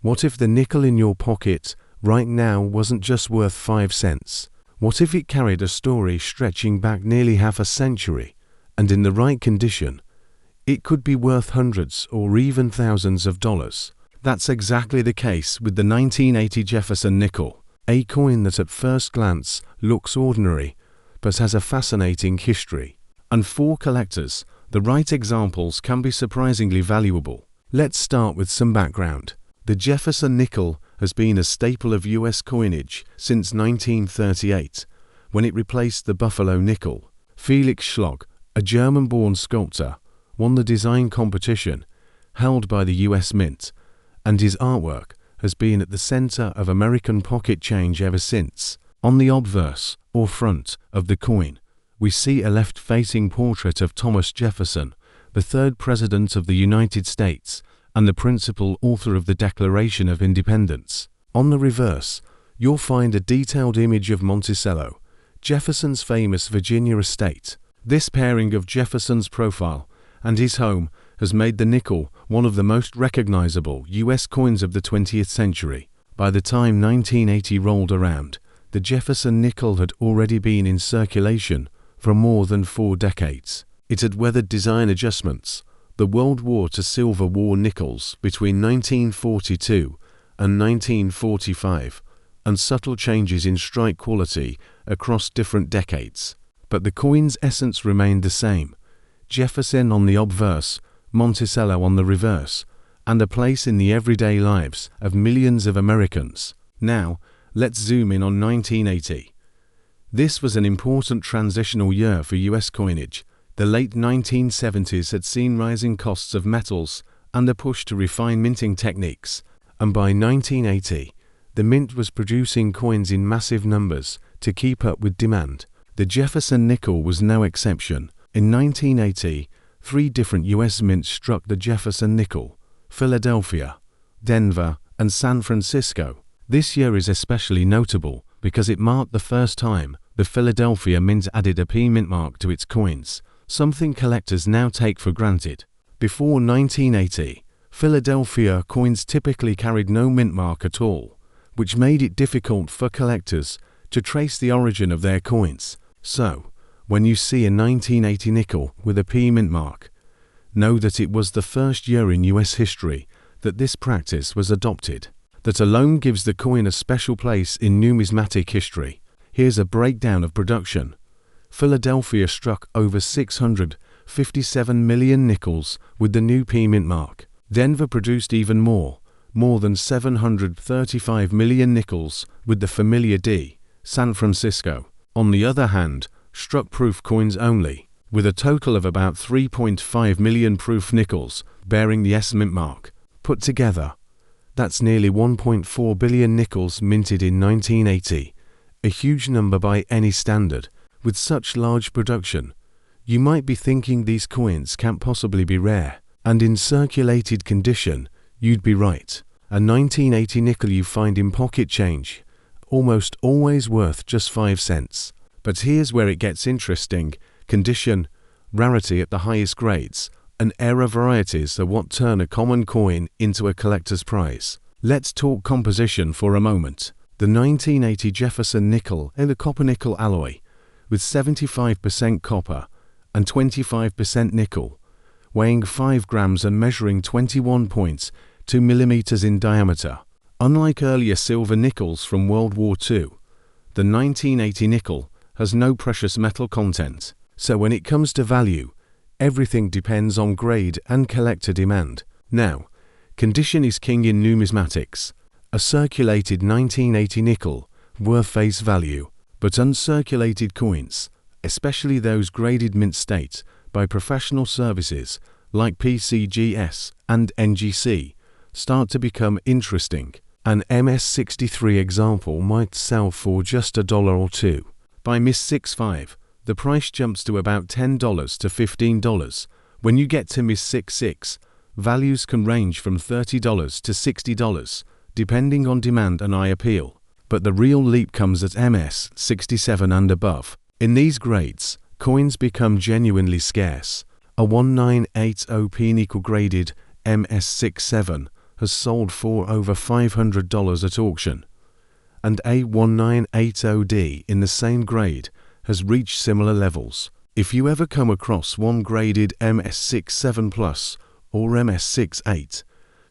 What if the nickel in your pocket right now wasn't just worth 5 cents? What if it carried a story stretching back nearly half a century, and in the right condition, it could be worth hundreds or even thousands of dollars? That's exactly the case with the 1980 Jefferson nickel, a coin that at first glance looks ordinary, but has a fascinating history. And for collectors, the right examples can be surprisingly valuable. Let's start with some background. The Jefferson nickel has been a staple of U.S. coinage since 1938, when it replaced the Buffalo nickel. Felix Schlock, a German-born sculptor, won the design competition held by the U.S. Mint, and his artwork has been at the center of American pocket change ever since. On the obverse, or front, of the coin, we see a left-facing portrait of Thomas Jefferson, the third President of the United States, and the principal author of the Declaration of Independence. On the reverse, you'll find a detailed image of Monticello, Jefferson's famous Virginia estate. This pairing of Jefferson's profile and his home has made the nickel one of the most recognizable U.S. coins of the 20th century. By the time 1980 rolled around, the Jefferson nickel had already been in circulation for more than 4 decades. It had weathered design adjustments, the World War to Silver War nickels between 1942 and 1945, and subtle changes in strike quality across different decades. But the coin's essence remained the same: Jefferson on the obverse, Monticello on the reverse, and a place in the everyday lives of millions of Americans. Now, let's zoom in on 1980. This was an important transitional year for U.S. coinage. The late 1970s had seen rising costs of metals and a push to refine minting techniques, and by 1980, the mint was producing coins in massive numbers to keep up with demand. The Jefferson nickel was no exception. In 1980, 3 different U.S. mints struck the Jefferson nickel: Philadelphia, Denver, and San Francisco. This year is especially notable because it marked the first time the Philadelphia mint added a P mint mark to its coins, something collectors now take for granted. Before 1980, Philadelphia coins typically carried no mint mark at all, which made it difficult for collectors to trace the origin of their coins. So, when you see a 1980 nickel with a P mint mark, know that it was the first year in U.S. history that this practice was adopted. That alone gives the coin a special place in numismatic history. Here's a breakdown of production. Philadelphia struck over 657 million nickels with the new P mint mark. Denver produced even more than 735 million nickels with the familiar D. San Francisco, on the other hand, struck proof coins only, with a total of about 3.5 million proof nickels bearing the S mint mark. Put together, that's nearly 1.4 billion nickels minted in 1980, a huge number by any standard. With such large production, you might be thinking these coins can't possibly be rare, and in circulated condition, you'd be right. A 1980 nickel you find in pocket change, almost always worth just 5 cents. But here's where it gets interesting. Condition, rarity at the highest grades, and era varieties are what turn a common coin into a collector's prize. Let's talk composition for a moment. The 1980 Jefferson nickel in a copper-nickel alloy, with 75% copper and 25% nickel, weighing 5 grams and measuring 21.2 millimeters in diameter. Unlike earlier silver nickels from World War II, the 1980 nickel has no precious metal content. So when it comes to value, everything depends on grade and collector demand. Now, condition is king in numismatics. A circulated 1980 nickel worth face value, but uncirculated coins, especially those graded mint state by professional services like PCGS and NGC, start to become interesting. An MS-63 example might sell for just $1 or $2. By MS-65, the price jumps to about $10 to $15. When you get to MS-66, values can range from $30 to $60, depending on demand and eye appeal. But the real leap comes at MS-67 and above. In these grades, coins become genuinely scarce. A 1980 P nickel graded MS-67 has sold for over $500 at auction, and a 1980D in the same grade has reached similar levels. If you ever come across one graded MS67 Plus or MS68,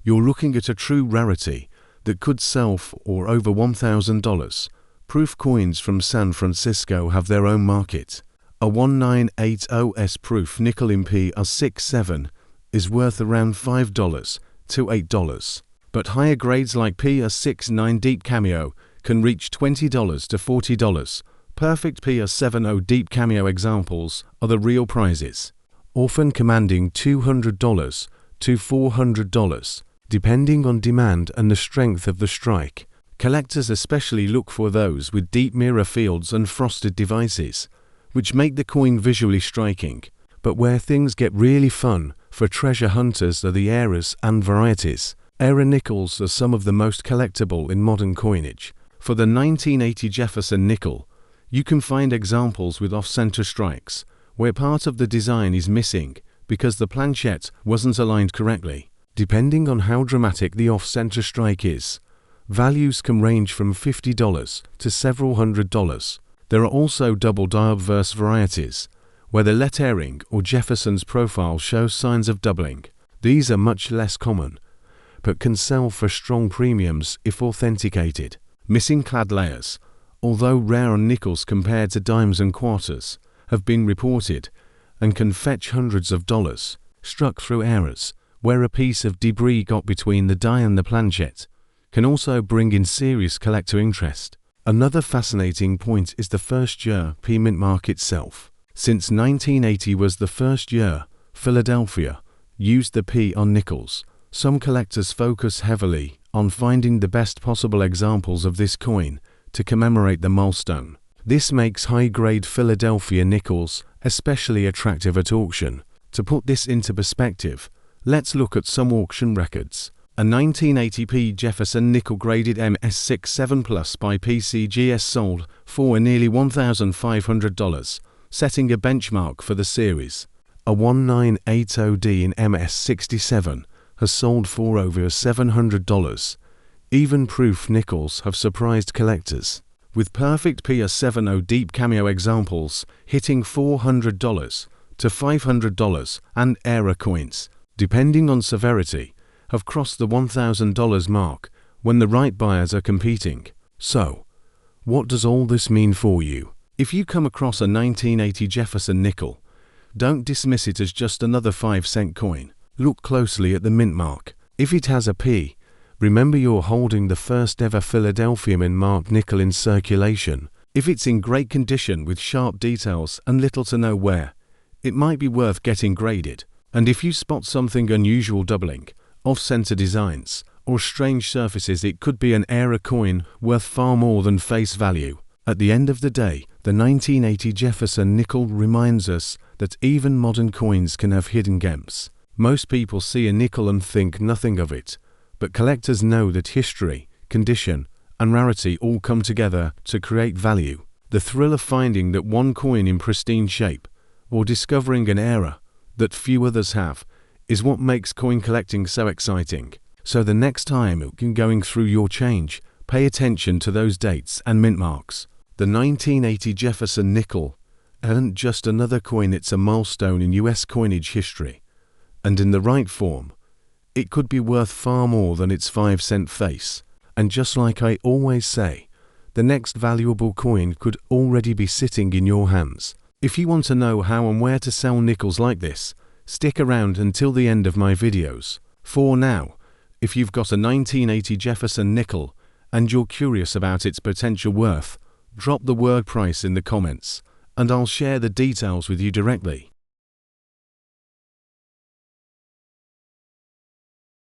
you're looking at a true rarity that could sell for over $1,000. Proof coins from San Francisco have their own market. A 1980S proof nickel in PR67 is worth around $5 to $8, but higher grades like PR69 Deep Cameo can reach $20 to $40. Perfect PR70 Deep Cameo examples are the real prizes, often commanding $200 to $400, depending on demand and the strength of the strike. Collectors especially look for those with deep mirror fields and frosted devices, which make the coin visually striking. But where things get really fun for treasure hunters are the eras and varieties. Era nickels are some of the most collectible in modern coinage. For the 1980 Jefferson nickel, you can find examples with off-center strikes, where part of the design is missing because the planchette wasn't aligned correctly. Depending on how dramatic the off-center strike is, values can range from $50 to several $100s. There are also double die-obverse varieties, where the lettering or Jefferson's profile shows signs of doubling. These are much less common, but can sell for strong premiums if authenticated. Missing clad layers, although rare on nickels compared to dimes and quarters, have been reported and can fetch hundreds of dollars, struck through errors, where a piece of debris got between the die and the planchette, can also bring in serious collector interest. Another fascinating point is the first year P mint mark itself. Since 1980 was the first year Philadelphia used the P on nickels, some collectors focus heavily on finding the best possible examples of this coin to commemorate the milestone. This makes high-grade Philadelphia nickels especially attractive at auction. To put this into perspective, let's look at some auction records. A 1980p Jefferson nickel-graded MS67 Plus by PCGS sold for nearly $1,500, setting a benchmark for the series. A 1980D in MS67 has sold for over $700. Even proof nickels have surprised collectors, with perfect PR70 Deep Cameo examples hitting $400 to $500, and era coins, depending on severity, have crossed the $1,000 mark when the right buyers are competing. So, what does all this mean for you? If you come across a 1980 Jefferson nickel, don't dismiss it as just another 5-cent coin. Look closely at the mint mark. If it has a P, remember you're holding the first ever Philadelphia mint marked nickel in circulation. If it's in great condition with sharp details and little to no wear, it might be worth getting graded. And if you spot something unusual doubling, off-center designs, or strange surfaces, it could be an era coin worth far more than face value. At the end of the day, the 1980 Jefferson nickel reminds us that even modern coins can have hidden gems. Most people see a nickel and think nothing of it, but collectors know that history, condition, and rarity all come together to create value. The thrill of finding that one coin in pristine shape, or discovering an era that few others have, is what makes coin collecting so exciting. So the next time you're going through your change, pay attention to those dates and mint marks. The 1980 Jefferson nickel isn't just another coin, it's a milestone in US coinage history. And in the right form, it could be worth far more than its 5-cent face. And just like I always say, the next valuable coin could already be sitting in your hands. If you want to know how and where to sell nickels like this, stick around until the end of my videos. For now, if you've got a 1980 Jefferson nickel and you're curious about its potential worth, drop the word price in the comments, and I'll share the details with you directly.